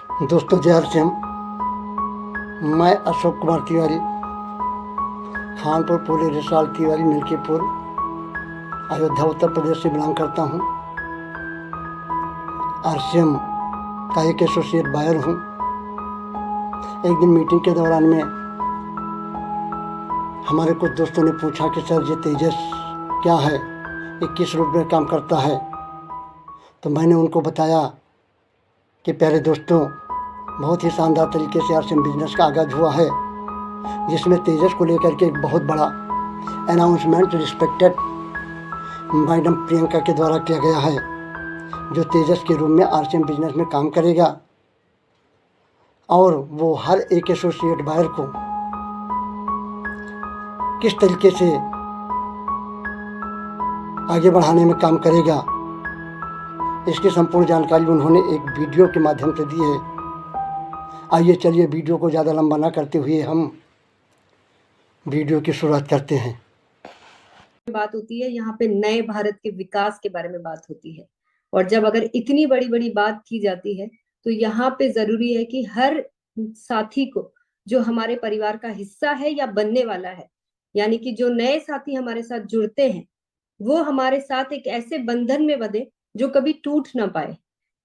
दोस्तों जय श्याम। मैं अशोक कुमार तिवारी, खानपुर पूरे रिसाल तिवारी मिल्कीपुर अयोध्या उत्तर प्रदेश से बिलोंग करता हूँ। आरसीएम का एक एसोसिएट बायर हूँ। एक दिन मीटिंग के दौरान में हमारे कुछ दोस्तों ने पूछा कि सर ये तेजस क्या है, ये किस रूप में काम करता है। तो मैंने उनको बताया कि प्यारे दोस्तों, बहुत ही शानदार तरीके से आरसीएम बिजनेस का आगाज़ हुआ है, जिसमें तेजस को लेकर के एक बहुत बड़ा अनाउंसमेंट रिस्पेक्टेड मैडम प्रियंका के द्वारा किया गया है, जो तेजस के रूप में आरसीएम बिजनेस में काम करेगा और वो हर एक एसोसिएट बायर को किस तरीके से आगे बढ़ाने में काम करेगा, इसकी संपूर्ण जानकारी उन्होंने एक वीडियो के माध्यम से दी है। आइए चलिए वीडियो को ज़्यादा लंबा ना करते हुए हम वीडियो की शुरुआत करते हैं। बात होती है यहाँ पे नए भारत के विकास के बारे में बात होती है, और जब अगर इतनी बड़ी बड़ी बात की जाती है तो यहाँ पे जरूरी है कि हर साथी को, जो हमारे परिवार का हिस्सा है या बनने वाला है, यानी कि जो नए साथी हमारे साथ जुड़ते हैं, वो हमारे साथ एक ऐसे बंधन में बंधे जो कभी टूट ना पाए।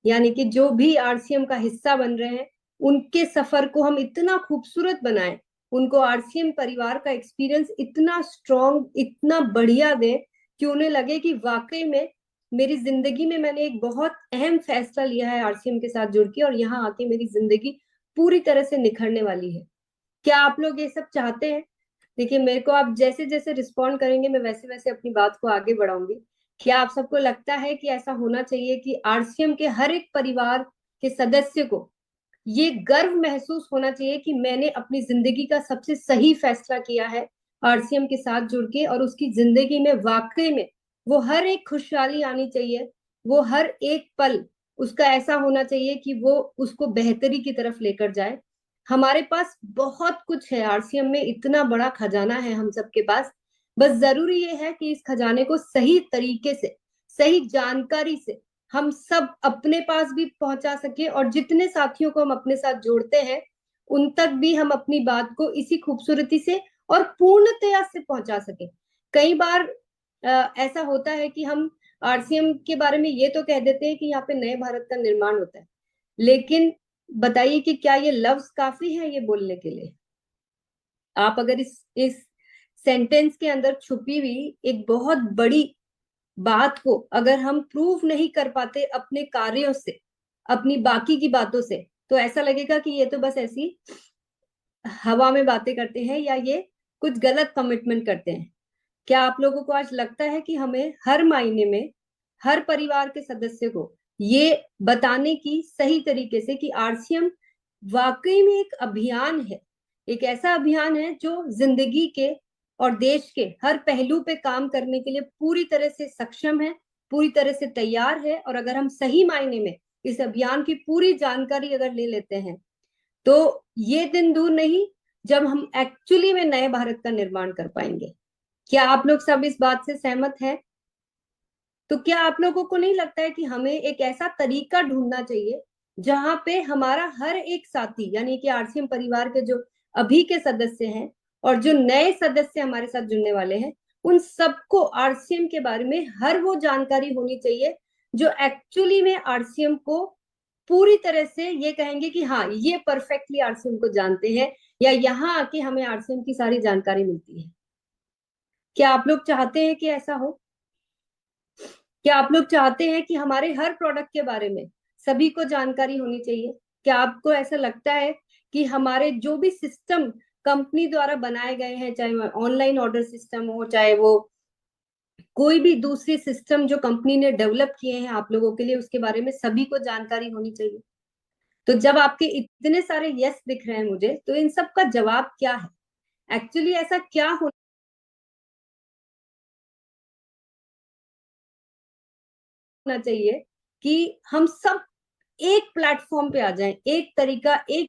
यानी कि जो भी आरसीएम का हिस्सा बन रहे हैं, उनके सफर को हम इतना खूबसूरत बनाएं, उनको आरसीएम परिवार का एक्सपीरियंस इतना स्ट्रॉन्ग, इतना बढ़िया दें कि उन्हें लगे कि वाकई में मेरी जिंदगी में मैंने एक बहुत अहम फैसला लिया है आरसीएम के साथ जुड़ के, और यहाँ आके मेरी जिंदगी पूरी तरह से निखरने वाली है। क्या आप लोग ये सब चाहते हैं? देखिए, मेरे को आप जैसे जैसे रिस्पॉन्ड करेंगे, मैं वैसे वैसे अपनी बात को आगे बढ़ाऊंगी। क्या आप सबको लगता है कि ऐसा होना चाहिए कि आरसीएम के हर एक परिवार के सदस्य को ये गर्व महसूस होना चाहिए कि मैंने अपनी जिंदगी का सबसे सही फैसला किया है आरसीएम के साथ जुड़ के, और उसकी जिंदगी में वाकई में वो हर एक खुशहाली आनी चाहिए, वो हर एक पल उसका ऐसा होना चाहिए कि वो उसको बेहतरी की तरफ लेकर जाए। हमारे पास बहुत कुछ है, आरसीएम में इतना बड़ा खजाना है हम सबके पास। बस जरूरी ये है कि इस खजाने को सही तरीके से, सही जानकारी से हम सब अपने पास भी पहुंचा सके, और जितने साथियों को हम अपने साथ जोड़ते हैं उन तक भी हम अपनी बात को इसी खूबसूरती से और पूर्णतया से पहुंचा सके। कई बार ऐसा होता है कि हम आरसीएम के बारे में ये तो कह देते हैं कि यहाँ पे नए भारत का निर्माण होता है, लेकिन बताइए कि क्या ये लफ्ज काफी है ये बोलने के लिए? आप अगर इस सेंटेंस के अंदर छुपी हुई एक बहुत बड़ी बात को अगर हम प्रूव नहीं कर पाते अपने कार्यों से, अपनी बाकी की बातों से, तो ऐसा लगेगा कि ये तो बस ऐसी हवा में बातें करते हैं या ये कुछ गलत कमिटमेंट करते हैं। क्या आप लोगों को आज लगता है कि हमें हर मायने में हर परिवार के सदस्य को ये बताने की सही तरीके से कि आरसीएम वाकई में एक अभियान है, एक ऐसा अभियान है जो जिंदगी के और देश के हर पहलू पे काम करने के लिए पूरी तरह से सक्षम है, पूरी तरह से तैयार है। और अगर हम सही मायने में इस अभियान की पूरी जानकारी अगर ले लेते हैं तो ये दिन दूर नहीं जब हम एक्चुअली में नए भारत का निर्माण कर पाएंगे। क्या आप लोग सब इस बात से सहमत हैं? तो क्या आप लोगों को नहीं लगता है कि हमें एक ऐसा तरीका ढूंढना चाहिए जहां पे हमारा हर एक साथी, यानी कि आरसीएम परिवार के जो अभी के सदस्य हैं और जो नए सदस्य हमारे साथ जुड़ने वाले हैं, उन सबको आरसीएम के बारे में हर वो जानकारी होनी चाहिए जो एक्चुअली में आरसीएम को पूरी तरह से ये कहेंगे कि हाँ, ये परफेक्टली आरसीएम को जानते हैं, या यहाँ आके हमें आरसीएम की सारी जानकारी मिलती है। क्या आप लोग चाहते हैं कि ऐसा हो? क्या आप लोग चाहते हैं कि हमारे हर प्रोडक्ट के बारे में सभी को जानकारी होनी चाहिए? क्या आपको ऐसा लगता है कि हमारे जो भी सिस्टम कंपनी द्वारा बनाए गए हैं, चाहे वो ऑनलाइन ऑर्डर सिस्टम हो, चाहे वो कोई भी दूसरी सिस्टम जो कंपनी ने डेवलप किए हैं आप लोगों के लिए, उसके बारे में सभी को जानकारी होनी चाहिए? तो जब आपके इतने सारे यस दिख रहे हैं मुझे, तो इन सब का जवाब क्या है? एक्चुअली ऐसा क्या होना चाहिए कि हम सब एक प्लेटफॉर्म पे आ जाएं, एक तरीका, एक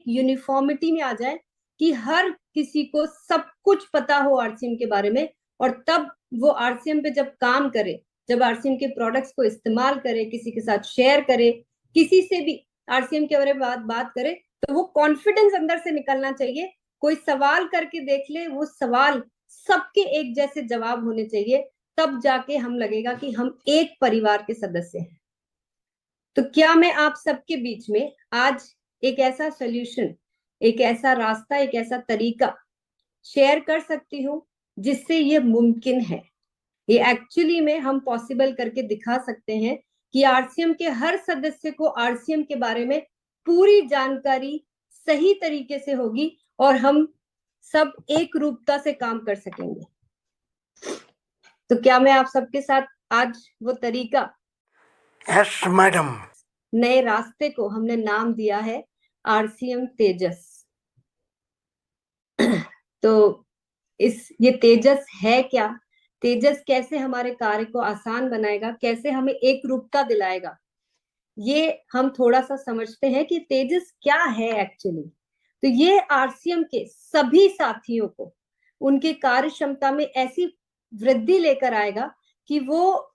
यूनिफॉर्मिटी में आ जाए कि हर किसी को सब कुछ पता हो आरसीएम के बारे में, और तब वो आरसीएम पे जब काम करे जब आरसीएम के प्रोडक्ट्स को इस्तेमाल करे, किसी के साथ शेयर करे, किसी से भी आरसीएम के बारे में बात करे, तो वो कॉन्फिडेंस अंदर से निकलना चाहिए। कोई सवाल करके देख ले, वो सवाल सबके एक जैसे जवाब होने चाहिए, तब जाके हम लगेगा कि हम एक परिवार के सदस्य हैं। तो क्या मैं आप सबके बीच में आज एक ऐसा सोल्यूशन, एक ऐसा रास्ता, एक ऐसा तरीका शेयर कर सकती हूँ जिससे ये मुमकिन है, ये एक्चुअली में हम पॉसिबल करके दिखा सकते हैं कि आरसीएम के हर सदस्य को आरसीएम के बारे में पूरी जानकारी सही तरीके से होगी और हम सब एक रूपता से काम कर सकेंगे। तो क्या मैं आप सबके साथ आज वो तरीका, यस मैडम, नए रास्ते को हमने नाम दिया है आरसीएम तेजस। तो ये तेजस है क्या, तेजस कैसे हमारे कार्य को आसान बनाएगा, कैसे हमें एक रूपता दिलाएगा, ये हम थोड़ा सा समझते हैं कि तेजस क्या है एक्चुअली। तो ये आरसीएम के सभी साथियों को उनके कार्य क्षमता में ऐसी वृद्धि लेकर आएगा कि वो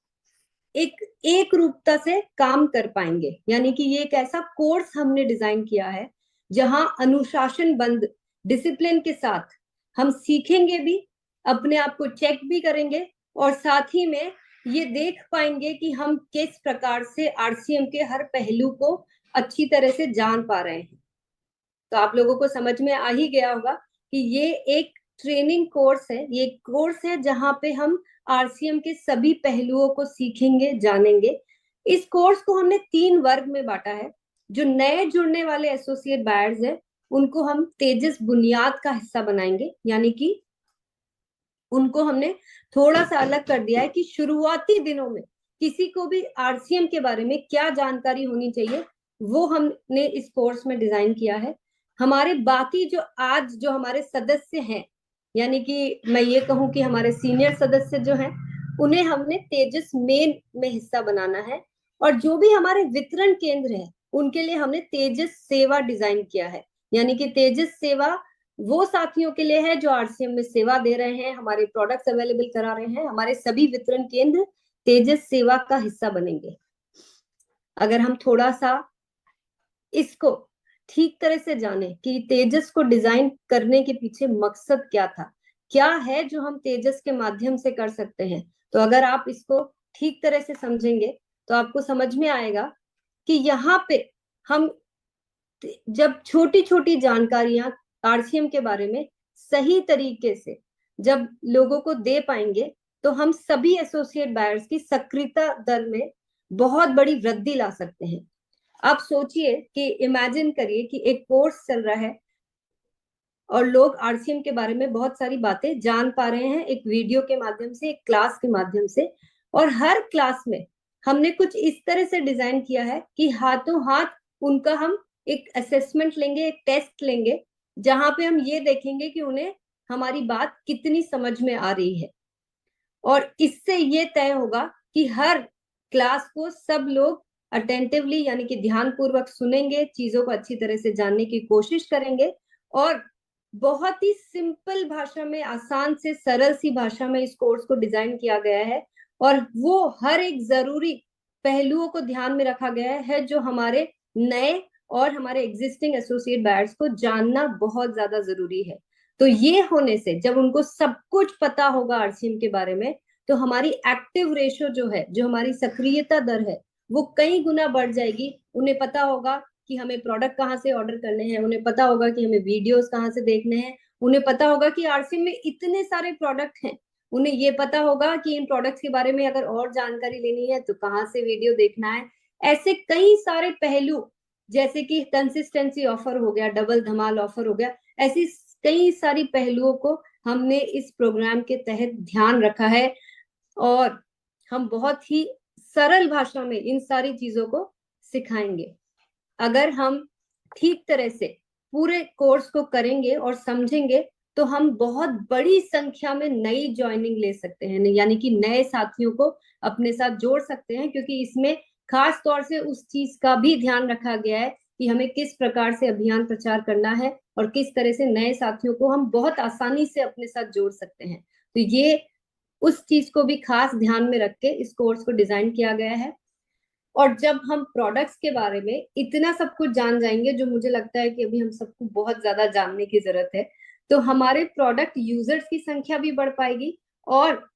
एक रूपता से काम कर पाएंगे। यानी कि ये एक ऐसा कोर्स हमने डिजाइन किया है जहां अनुशासनबद्ध डिसिप्लिन के साथ हम सीखेंगे भी, अपने आप को चेक भी करेंगे और साथ ही में ये देख पाएंगे कि हम किस प्रकार से आरसीएम के हर पहलू को अच्छी तरह से जान पा रहे हैं। तो आप लोगों को समझ में आ ही गया होगा कि ये एक ट्रेनिंग कोर्स है, ये कोर्स है जहां पे हम आरसीएम के सभी पहलुओं को सीखेंगे, जानेंगे। इस कोर्स को हमने 3 वर्ग में बांटा है। जो नए जुड़ने वाले एसोसिएट बायर्स हैं उनको हम तेजस बुनियाद का हिस्सा बनाएंगे, यानी कि उनको हमने थोड़ा सा अलग कर दिया है कि शुरुआती दिनों में किसी को भी आरसीएम के बारे में क्या जानकारी होनी चाहिए, वो हमने इस कोर्स में डिजाइन किया है। हमारे बाकी जो आज जो हमारे सदस्य हैं, यानी कि मैं ये कहूं कि हमारे सीनियर सदस्य जो हैं, उन्हें हमने तेजस मेन में हिस्सा बनाना है। और जो भी हमारे वितरण केंद्र है उनके लिए हमने तेजस सेवा डिजाइन किया है। यानी कि तेजस सेवा वो साथियों के लिए है जो आरसीएम में सेवा दे रहे हैं, हमारे प्रोडक्ट्स अवेलेबल करा रहे हैं। हमारे सभी वितरण केंद्र तेजस सेवा का हिस्सा बनेंगे। अगर हम थोड़ा सा इसको ठीक तरह से जाने कि तेजस को डिजाइन करने के पीछे मकसद क्या था, क्या है जो हम तेजस के माध्यम से कर सकते हैं, तो अगर आप इसको ठीक तरह से समझेंगे तो आपको समझ में आएगा कि यहाँ पे हम जब छोटी छोटी जानकारियां आरसीएम के बारे में सही तरीके से जब लोगों को दे पाएंगे तो हम सभी एसोसिएट बायर्स की सक्रियता दर में बहुत बड़ी वृद्धि ला सकते हैं। आप सोचिए कि इमेजिन करिए कि एक कोर्स चल रहा है और लोग आरसीएम के बारे में बहुत सारी बातें जान पा रहे हैं एक वीडियो के माध्यम से, एक क्लास के माध्यम से। और हर क्लास में हमने कुछ इस तरह से डिजाइन किया है कि हाथों हाथ उनका हम एक असेसमेंट लेंगे, एक टेस्ट लेंगे, जहां पे हम ये देखेंगे कि उन्हें हमारी बात कितनी समझ में आ रही है। और इससे ये तय होगा कि हर क्लास को सब लोग अटेंटिवली यानी कि ध्यानपूर्वक सुनेंगे, चीजों को अच्छी तरह से जानने की कोशिश करेंगे और बहुत ही सिंपल भाषा में, आसान से सरल सी भाषा में इस कोर्स को डिजाइन किया गया है। और वो हर एक जरूरी पहलुओं को ध्यान में रखा गया है जो हमारे नए और हमारे एग्जिस्टिंग एसोसिएट बायर्स को जानना बहुत ज्यादा जरूरी है। तो ये होने से जब उनको सब कुछ पता होगा आरसीएम के बारे में, तो हमारी एक्टिव रेशो जो है, जो हमारी सक्रियता दर है, वो कई गुना बढ़ जाएगी। उन्हें पता होगा कि हमें प्रोडक्ट कहाँ से ऑर्डर करने हैं, उन्हें पता होगा कि हमें वीडियोस कहाँ से देखने हैं, उन्हें पता होगा कि आरसीएम में इतने सारे प्रोडक्ट हैं, उन्हें ये पता होगा कि इन प्रोडक्ट्स के बारे में अगर और जानकारी लेनी है तो कहाँ से वीडियो देखना है। ऐसे कई सारे पहलू, जैसे कि कंसिस्टेंसी ऑफर हो गया, डबल धमाल ऑफर हो गया, ऐसी कई सारी पहलुओं को हमने इस प्रोग्राम के तहत ध्यान रखा है। और हम बहुत ही सरल भाषा में इन सारी चीजों को सिखाएंगे। अगर हम ठीक तरह से पूरे कोर्स को करेंगे और समझेंगे तो हम बहुत बड़ी संख्या में नई ज्वाइनिंग ले सकते हैं, यानी कि नए साथियों को अपने साथ जोड़ सकते हैं, क्योंकि इसमें खास तौर से उस चीज का भी ध्यान रखा गया है कि हमें किस प्रकार से अभियान प्रचार करना है और किस तरह से नए साथियों को हम बहुत आसानी से अपने साथ जोड़ सकते हैं। तो ये उस चीज को भी खास ध्यान में रख के इस कोर्स को डिजाइन किया गया है। और जब हम प्रोडक्ट्स के बारे में इतना सब कुछ जान जाएंगे, जो मुझे लगता है कि अभी हम सबको बहुत ज्यादा जानने की जरूरत है, तो हमारे प्रोडक्ट यूजर्स की संख्या भी बढ़ पाएगी। और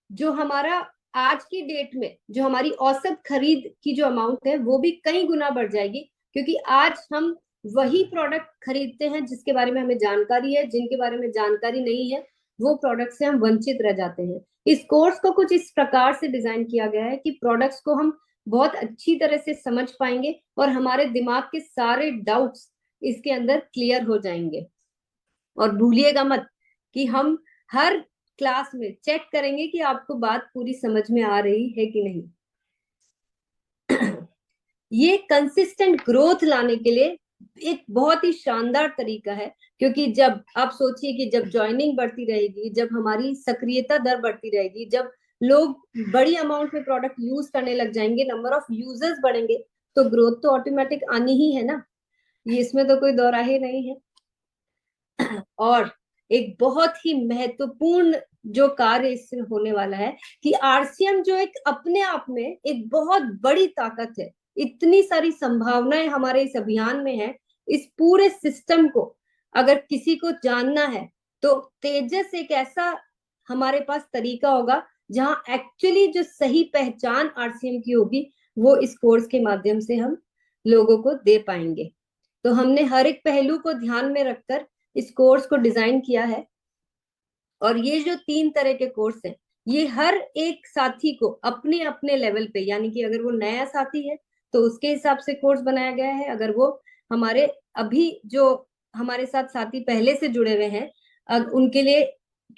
जो हमारा आज की डेट में जो हमारी औसत खरीद की जो अमाउंट है वो भी कई गुना बढ़ जाएगी, क्योंकि आज हम वही प्रोडक्ट खरीदते हैं जिसके बारे में हमें जानकारी है। जिनके बारे में जानकारी नहीं है वो प्रोडक्ट से हम वंचित रह जाते हैं। इस कोर्स को कुछ इस प्रकार से डिजाइन किया गया है कि प्रोडक्ट्स को हम बहुत अच्छी तरह से समझ पाएंगे और हमारे दिमाग के सारे डाउट्स इसके अंदर क्लियर हो जाएंगे। और भूलिएगा मत कि हम हर क्लास में चेक करेंगे कि आपको बात पूरी समझ में आ रही है कि नहीं। ये कंसिस्टेंट ग्रोथ लाने के लिए एक बहुत ही शानदार तरीका है, क्योंकि जब आप सोचिए कि जब ज्वाइनिंग बढ़ती रहेगी, जब हमारी सक्रियता दर बढ़ती रहेगी, जब लोग बड़ी अमाउंट में प्रोडक्ट यूज करने लग जाएंगे, नंबर ऑफ यूजर्स बढ़ेंगे, तो ग्रोथ तो ऑटोमेटिक आनी ही है ना। ये इसमें तो कोई दो राहे नहीं है। और एक बहुत ही महत्वपूर्ण जो कार्य इससे होने वाला है कि आरसीएम जो एक अपने आप में एक बहुत बड़ी ताकत है, इतनी सारी संभावनाएं हमारे इस अभियान में है। इस पूरे सिस्टम को अगर किसी को जानना है तो तेजस एक ऐसा हमारे पास तरीका होगा जहां एक्चुअली जो सही पहचान आरसीएम की होगी वो इस कोर्स के माध्यम से हम लोगों को दे पाएंगे। तो हमने हर एक पहलू को ध्यान में रखकर इस कोर्स को डिजाइन किया है। और ये जो 3 तरह के कोर्स हैं, ये हर एक साथी को अपने अपने लेवल पे, यानी कि अगर वो नया साथी है तो उसके हिसाब से कोर्स बनाया गया है। अगर वो हमारे अभी जो हमारे साथ साथी पहले से जुड़े हुए हैं उनके लिए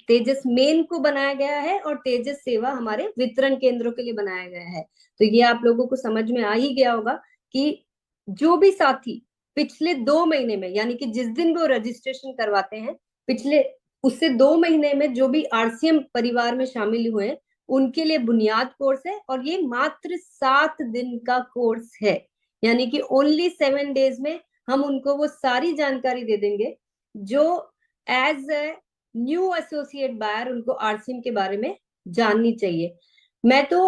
तेजस मेन को बनाया गया है, और तेजस सेवा हमारे वितरण केंद्रों के लिए बनाया गया है। तो ये आप लोगों को समझ में आ ही गया होगा कि जो भी साथी पिछले 2 महीने में, यानी कि जिस दिन वो रजिस्ट्रेशन करवाते हैं, पिछले उससे 2 महीने में जो भी आरसीएम परिवार में शामिल हुए हैं उनके लिए बुनियाद कोर्स है। और ये मात्र 7 दिन का कोर्स है, यानी कि ओनली 7 डेज में हम उनको वो सारी जानकारी दे देंगे जो as a new associate buyer उनको आरसीएम के बारे में जाननी चाहिए। मैं तो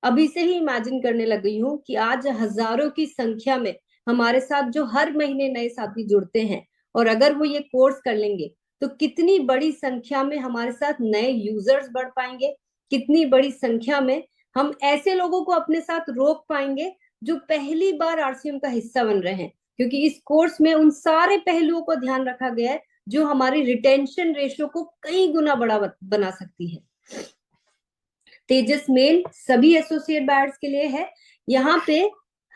अभी से ही इमेजिन करने लग गई हूँ कि आज हजारों की संख्या में हमारे साथ जो हर महीने नए साथी जुड़ते हैं, और अगर वो ये कोर्स कर लेंगे तो कितनी बड़ी संख्या में हमारे साथ नए यूजर्स बढ़ पाएंगे, कितनी बड़ी संख्या में हम ऐसे लोगों को अपने साथ रोक पाएंगे जो पहली बार आरसीएम का हिस्सा बन रहे हैं। क्योंकि इस कोर्स में उन सारे पहलुओं को ध्यान रखा गया है जो हमारी रिटेंशन रेशियो को कई गुना बड़ा बना सकती है। तेजस मेल सभी एसोसिएट बायर्स के लिए है। यहाँ पे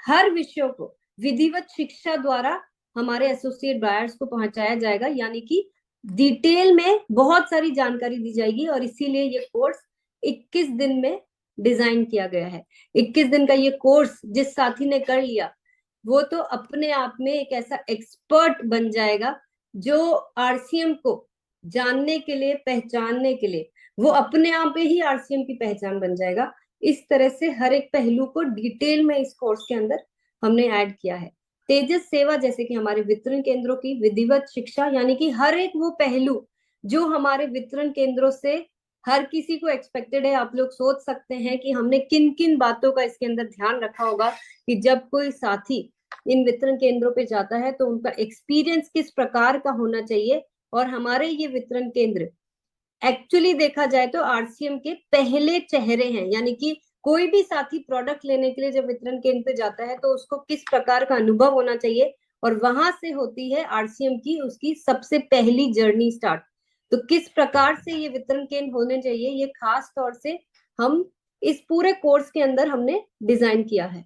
हर विषयों को विधिवत शिक्षा द्वारा हमारे एसोसिएट बायर्स को पहुंचाया जाएगा, यानी कि डिटेल में बहुत सारी जानकारी दी जाएगी। और इसीलिए ये कोर्स 21 दिन में डिजाइन किया गया है। 21 दिन का ये कोर्स जिस साथी ने कर लिया वो तो अपने आप में एक ऐसा एक्सपर्ट बन जाएगा जो आरसीएम को जानने के लिए, पहचानने के लिए, वो अपने आप ही आरसीएम की पहचान बन जाएगा। इस तरह से हर एक पहलू को डिटेल में इस कोर्स के अंदर हमने ऐड किया है। तेजस सेवा जैसे कि हमारे वितरण केंद्रों की विधिवत शिक्षा, यानी कि हर एक वो पहलू जो हमारे वितरण केंद्रों से हर किसी को एक्सपेक्टेड है। आप लोग सोच सकते हैं कि हमने किन किन बातों का इसके अंदर ध्यान रखा होगा कि जब कोई साथी इन वितरण केंद्रों पे जाता है तो उनका एक्सपीरियंस किस प्रकार का होना चाहिए। और हमारे ये वितरण केंद्र एक्चुअली देखा जाए तो आरसीएम के पहले चेहरे हैं, यानी कि कोई भी साथी प्रोडक्ट लेने के लिए जब वितरण केंद्र पे जाता है तो उसको किस प्रकार का अनुभव होना चाहिए, और वहां से होती है आरसीएम की उसकी सबसे पहली जर्नी स्टार्ट। तो किस प्रकार से ये वितरण केंद्र होने चाहिए, ये खास तौर से हम इस पूरे कोर्स के अंदर हमने डिजाइन किया है।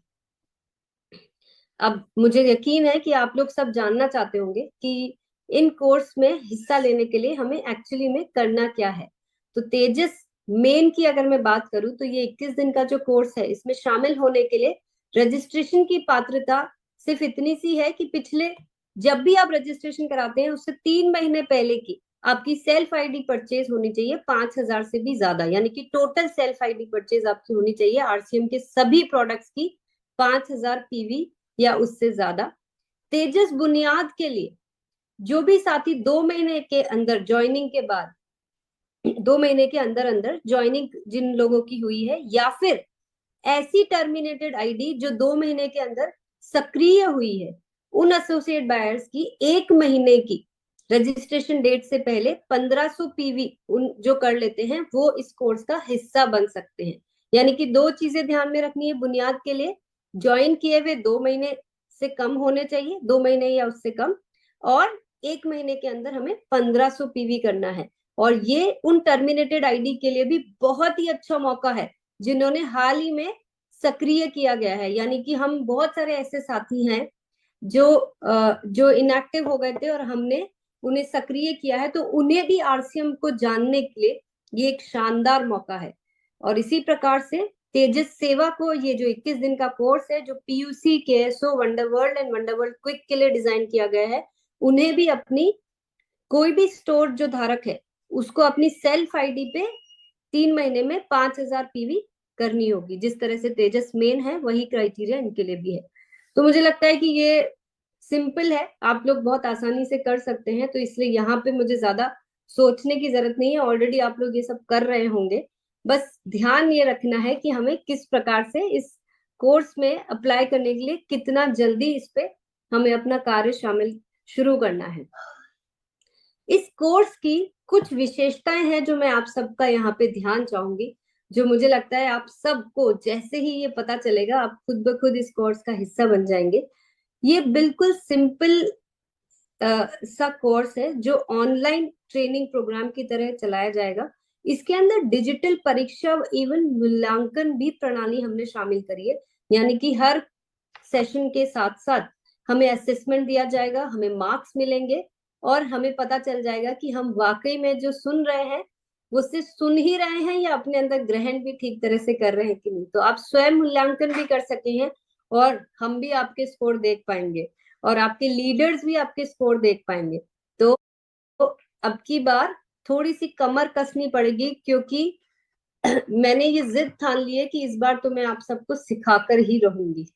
अब मुझे यकीन है कि आप लोग सब जानना चाहते होंगे कि इन कोर्स में हिस्सा लेने के लिए हमें एक्चुअली में करना क्या है। तो तेजस मेन की अगर मैं बात करूं तो ये 21 दिन का जो कोर्स है, इसमें शामिल होने के लिए रजिस्ट्रेशन की पात्रता सिर्फ इतनी सी है कि पिछले जब भी आप रजिस्ट्रेशन कराते हैं उससे 3 महीने पहले की आपकी सेल्फ आईडी परचेज होनी चाहिए 5,000 से भी ज्यादा, यानी कि टोटल सेल्फ आईडी परचेज आपकी होनी चाहिए आरसीएम के सभी प्रोडक्ट्स की 5,000 पीवी या उससे ज्यादा। तेजस बुनियाद के लिए जो भी साथी 2 महीने के अंदर ज्वाइनिंग के बाद 2 महीने के अंदर अंदर ज्वाइनिंग जिन लोगों की हुई है, या फिर ऐसी टर्मिनेटेड आईडी जो 2 महीने के अंदर सक्रिय हुई है, उन एसोसिएट बायर्स की 1 महीने की रजिस्ट्रेशन डेट से पहले 1500 पीवी उन जो कर लेते हैं वो इस कोर्स का हिस्सा बन सकते हैं। यानी कि 2 चीजें ध्यान में रखनी है बुनियाद के लिए, ज्वाइन किए हुए 2 महीने से कम होने चाहिए, 2 महीने या उससे कम, और 1 महीने के अंदर हमें 1500 पीवी करना है। और ये उन टर्मिनेटेड आईडी के लिए भी बहुत ही अच्छा मौका है जिन्होंने हाल ही में सक्रिय किया गया है। यानी कि हम बहुत सारे ऐसे साथी हैं जो इनएक्टिव हो गए थे और हमने उन्हें सक्रिय किया है, तो उन्हें भी आरसीएम को जानने के लिए ये एक शानदार मौका है। और इसी प्रकार से तेजस सेवा को ये जो 21 दिन का कोर्स है, जो पीयूसी, केएसओ, वंडरवर्ल्ड एंड वंडरवर्ल्ड क्विक के लिए डिजाइन किया गया है, उन्हें भी अपनी कोई भी स्टोर जो धारक है उसको अपनी सेल्फ आईडी पे 3 महीने में 5000 पीवी करनी होगी। जिस तरह से तेजस मेन है वही क्राइटेरिया इनके लिए भी है। तो मुझे लगता है कि ये सिंपल है, आप लोग बहुत आसानी से कर सकते हैं, तो इसलिए यहाँ पे मुझे ज्यादा सोचने की जरूरत नहीं है, ऑलरेडी आप लोग ये सब कर रहे होंगे। बस ध्यान ये रखना है कि हमें किस प्रकार से इस कोर्स में अप्लाई करने के लिए कितना जल्दी इस पे हमें अपना कार्य शामिल शुरू करना है। इस कोर्स की कुछ विशेषताएं हैं जो मैं आप सबका यहाँ पे ध्यान चाहूंगी, जो मुझे लगता है आप सबको जैसे ही ये पता चलेगा आप खुद ब खुद इस कोर्स का हिस्सा बन जाएंगे। ये बिल्कुल सिंपल सा कोर्स है जो ऑनलाइन ट्रेनिंग प्रोग्राम की तरह चलाया जाएगा। इसके अंदर डिजिटल परीक्षा एवं मूल्यांकन भी प्रणाली हमने शामिल करी है। यानी कि हर सेशन के साथ साथ हमें असेसमेंट दिया जाएगा, हमें मार्क्स मिलेंगे और हमें पता चल जाएगा कि हम वाकई में जो सुन रहे हैं वो सिर्फ सुन ही रहे हैं या अपने अंदर ग्रहण भी ठीक तरह से कर रहे हैं कि नहीं। तो आप स्वयं मूल्यांकन भी कर सके हैं और हम भी आपके स्कोर देख पाएंगे और आपके लीडर्स भी आपके स्कोर देख पाएंगे। तो अब की बार थोड़ी सी कमर कसनी पड़ेगी, क्योंकि मैंने ये जिद ठान ली है कि इस बार तो मैं आप सबको सिखाकर ही रहूंगी।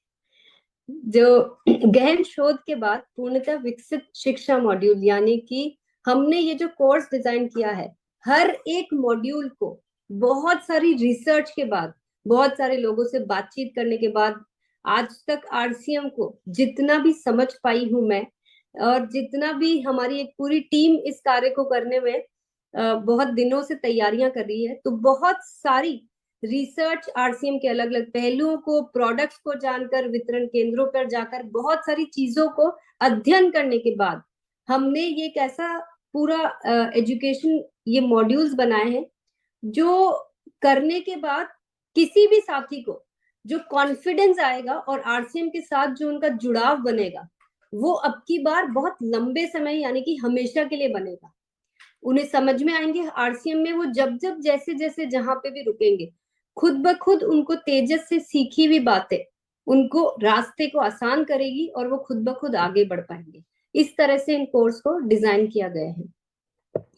जो गहन शोध के बाद पूर्णतः विकसित शिक्षा मॉड्यूल, यानी कि हमने ये जो कोर्स डिजाइन किया है, हर एक मॉड्यूल को बहुत सारी रिसर्च के बाद, बहुत सारे लोगों से बातचीत करने के बाद, आज तक आरसीएम को जितना भी समझ पाई हूं मैं, और जितना भी हमारी एक पूरी टीम इस कार्य को करने में बहुत दिनों से तैयारियां कर रही है, तो बहुत सारी रिसर्च आरसीएम के अलग अलग पहलुओं को, प्रोडक्ट्स को जानकर, वितरण केंद्रों पर जाकर बहुत सारी चीजों को अध्ययन करने के बाद हमने ये एक ऐसा पूरा एजुकेशन ये मॉड्यूल्स बनाए हैं जो करने के बाद किसी भी साथी को जो कॉन्फिडेंस आएगा और आरसीएम के साथ जो उनका जुड़ाव बनेगा वो अब की बार बहुत लंबे समय यानी कि हमेशा के लिए बनेगा। उन्हें समझ में आएंगे आरसीएम में वो जब जब जैसे जैसे जहां पे भी रुकेंगे, खुद ब खुद उनको तेजस से सीखी हुई बातें उनको रास्ते को आसान करेगी और वो खुद ब खुद आगे बढ़ पाएंगे। इस तरह से इन कोर्स को डिजाइन किया गया है।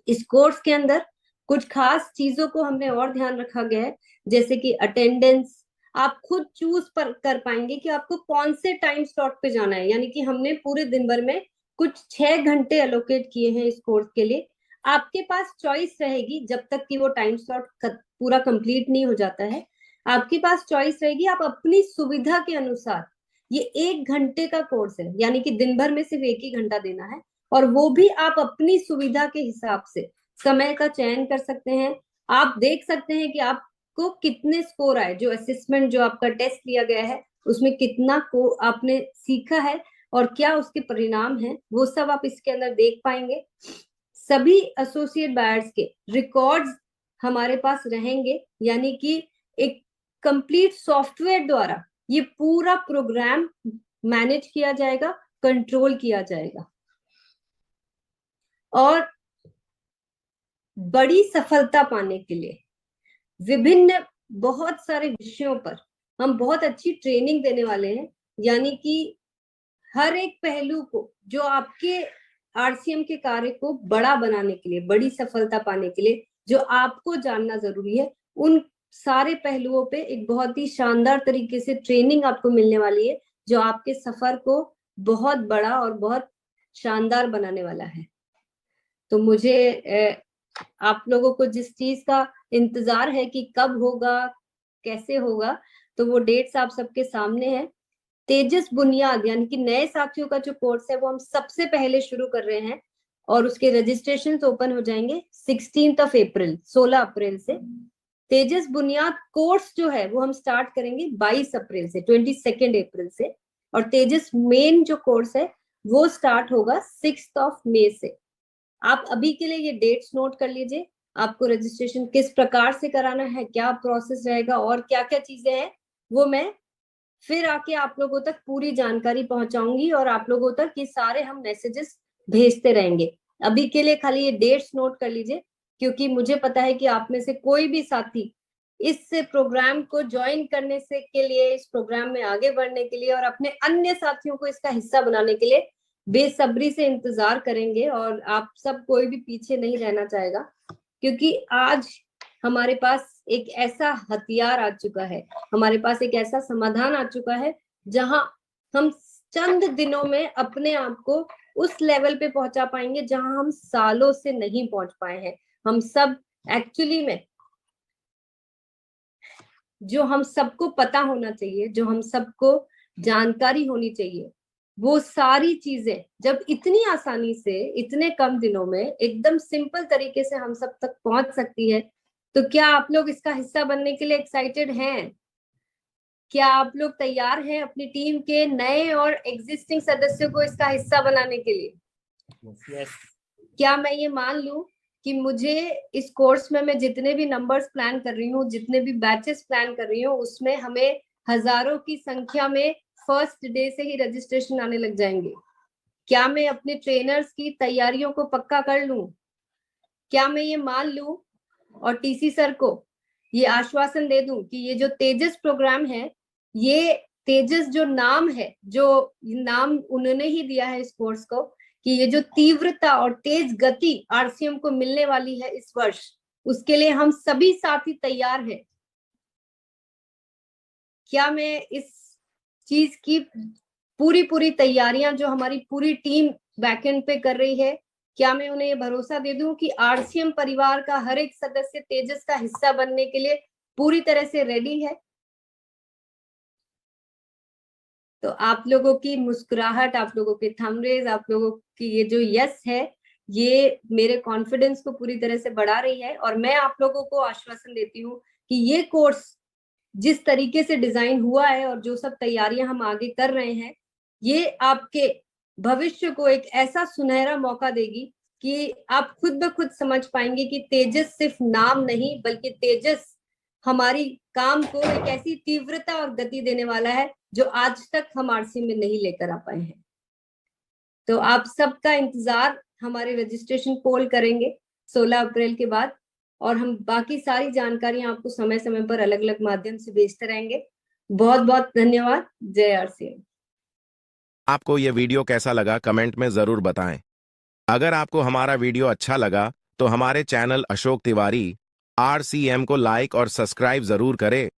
इस कोर्स के अंदर कुछ खास चीजों को हमने और ध्यान रखा गया है, जैसे कि अटेंडेंस आप खुद चूज कर पाएंगे कि आपको कौन से टाइम स्लॉट पे जाना है। यानी कि हमने पूरे दिन भर में कुछ 6 घंटे एलोकेट किए हैं इस कोर्स के लिए। आपके पास चॉइस रहेगी जब तक कि वो टाइम स्लॉट पूरा कंप्लीट नहीं हो जाता है, आपके पास चॉइस रहेगी, आप अपनी सुविधा के अनुसार। ये 1 घंटे का कोर्स है, यानी कि दिन भर में सिर्फ 1 ही घंटा देना है, और वो भी आप अपनी सुविधा के हिसाब से समय का चयन कर सकते हैं। आप देख सकते हैं कि आपको कितने स्कोर आए, जो असेसमेंट जो आपका टेस्ट लिया गया है उसमें कितना को आपने सीखा है और क्या उसके परिणाम हैं, वो सब आप इसके अंदर देख पाएंगे। सभी एसोसिएट बायर्स के रिकॉर्ड्स हमारे पास रहेंगे, यानी कि एक कंप्लीट सॉफ्टवेयर द्वारा ये पूरा प्रोग्राम मैनेज किया जाएगा, कंट्रोल किया जाएगा। और बड़ी सफलता पाने के लिए विभिन्न बहुत सारे विषयों पर हम बहुत अच्छी ट्रेनिंग देने वाले हैं। यानी कि हर एक पहलू को जो आपके आरसीएम के कार्य को बड़ा बनाने के लिए, बड़ी सफलता पाने के लिए जो आपको जानना जरूरी है, उन सारे पहलुओं पे एक बहुत ही शानदार तरीके से ट्रेनिंग आपको मिलने वाली है, जो आपके सफर को बहुत बड़ा और बहुत शानदार बनाने वाला है। तो मुझे आप लोगों को जिस चीज का इंतजार है कि कब होगा, कैसे होगा, तो वो डेट्स आप सबके सामने है। तेजस बुनियाद यानी कि नए साथियों का जो कोर्स है वो हम सबसे पहले शुरू कर रहे हैं और उसके रजिस्ट्रेशन ओपन हो जाएंगे 16 अप्रैल 16 अप्रैल से। तेजस बुनियाद कोर्स जो है वो हम स्टार्ट करेंगे 22 अप्रैल से 22 अप्रैल से, और तेजस मेन जो कोर्स है वो स्टार्ट होगा 6 मई से। आप अभी के लिए ये डेट्स नोट कर लीजिए, आपको रजिस्ट्रेशन किस प्रकार से कराना है, क्या प्रोसेस रहेगा और क्या क्या चीजें हैं, वो मैं फिर आके आप लोगों तक पूरी जानकारी पहुंचाऊंगी और आप लोगों तक ये सारे हम मैसेजेस भेजते रहेंगे। अभी के लिए खाली ये डेट्स नोट कर लीजिए, क्योंकि मुझे पता है कि आप में से कोई भी साथी इस प्रोग्राम को ज्वाइन करने से के लिए, इस प्रोग्राम में आगे बढ़ने के लिए और अपने अन्य साथियों को इसका हिस्सा बनाने के लिए बेसब्री से इंतजार करेंगे, और आप सब कोई भी पीछे नहीं रहना चाहेगा, क्योंकि आज हमारे पास एक ऐसा हथियार आ चुका है, हमारे पास एक ऐसा समाधान आ चुका है जहां हम चंद दिनों में अपने आप को उस लेवल पे पहुंचा पाएंगे जहां हम सालों से नहीं पहुंच पाए हैं। हम सब एक्चुअली में, जो हम सबको पता होना चाहिए, जो हम सबको जानकारी होनी चाहिए, वो सारी चीजें जब इतनी आसानी से इतने कम दिनों में एकदम सिंपल तरीके से हम सब तक पहुंच सकती है, तो क्या आप लोग इसका हिस्सा बनने के लिए एक्साइटेड हैं? क्या आप लोग तैयार हैं अपनी टीम के नए और एग्जिस्टिंग सदस्यों को इसका हिस्सा बनाने के लिए? Yes. क्या मैं ये मान लूं कि मुझे इस कोर्स में मैं जितने भी नंबर्स प्लान कर रही हूँ, जितने भी बैचेस प्लान कर रही हूँ, उसमें हमें हजारों की संख्या में फर्स्ट डे से ही रजिस्ट्रेशन आने लग जाएंगे? क्या मैं अपने ट्रेनर्स की तैयारियों को पक्का कर लूं? क्या मैं ये मान लूं और टीसी सर को ये आश्वासन दे दूं कि ये जो तेजस प्रोग्राम है, ये तेजस जो नाम है, जो नाम उन्होंने ही दिया है इस कोर्स को, कि ये जो तीव्रता और तेज गति आरसीएम को मिलने वाली है इस वर्ष, उसके लिए हम सभी साथी तैयार हैं? क्या मैं इस चीज की पूरी तैयारियां जो हमारी पूरी टीम बैकएंड पे कर रही है, क्या मैं उन्हें ये भरोसा दे दूं कि आरसीएम परिवार का हर एक सदस्य तेजस का हिस्सा बनने के लिए पूरी तरह से रेडी है? तो आप लोगों की मुस्कुराहट, आप लोगों के थंबनेल्स, आप लोगों की ये जो यस है, ये मेरे कॉन्फिडेंस को पूरी तरह से बढ़ा रही है। और मैं आप लोगों को आश्वासन देती हूँ कि ये कोर्स जिस तरीके से डिजाइन हुआ है और जो सब तैयारियां हम आगे कर रहे हैं, ये आपके भविष्य को एक ऐसा सुनहरा मौका देगी कि आप खुद ब खुद समझ पाएंगे कि तेजस सिर्फ नाम नहीं, बल्कि तेजस हमारी काम को एक ऐसी तीव्रता और गति देने वाला है जो आज तक हम आरसी में नहीं लेकर आ पाए हैं। तो आप सबका इंतजार हमारे रजिस्ट्रेशन पोल करेंगे 16 अप्रैल के बाद, और हम बाकी सारी जानकारियां आपको समय समय पर अलग अलग माध्यम से भेजते रहेंगे। बहुत बहुत धन्यवाद। जय आरसीएम। आपको ये वीडियो कैसा लगा कमेंट में जरूर बताएं। अगर आपको हमारा वीडियो अच्छा लगा तो हमारे चैनल अशोक तिवारी आरसीएम को लाइक और सब्सक्राइब जरूर करें।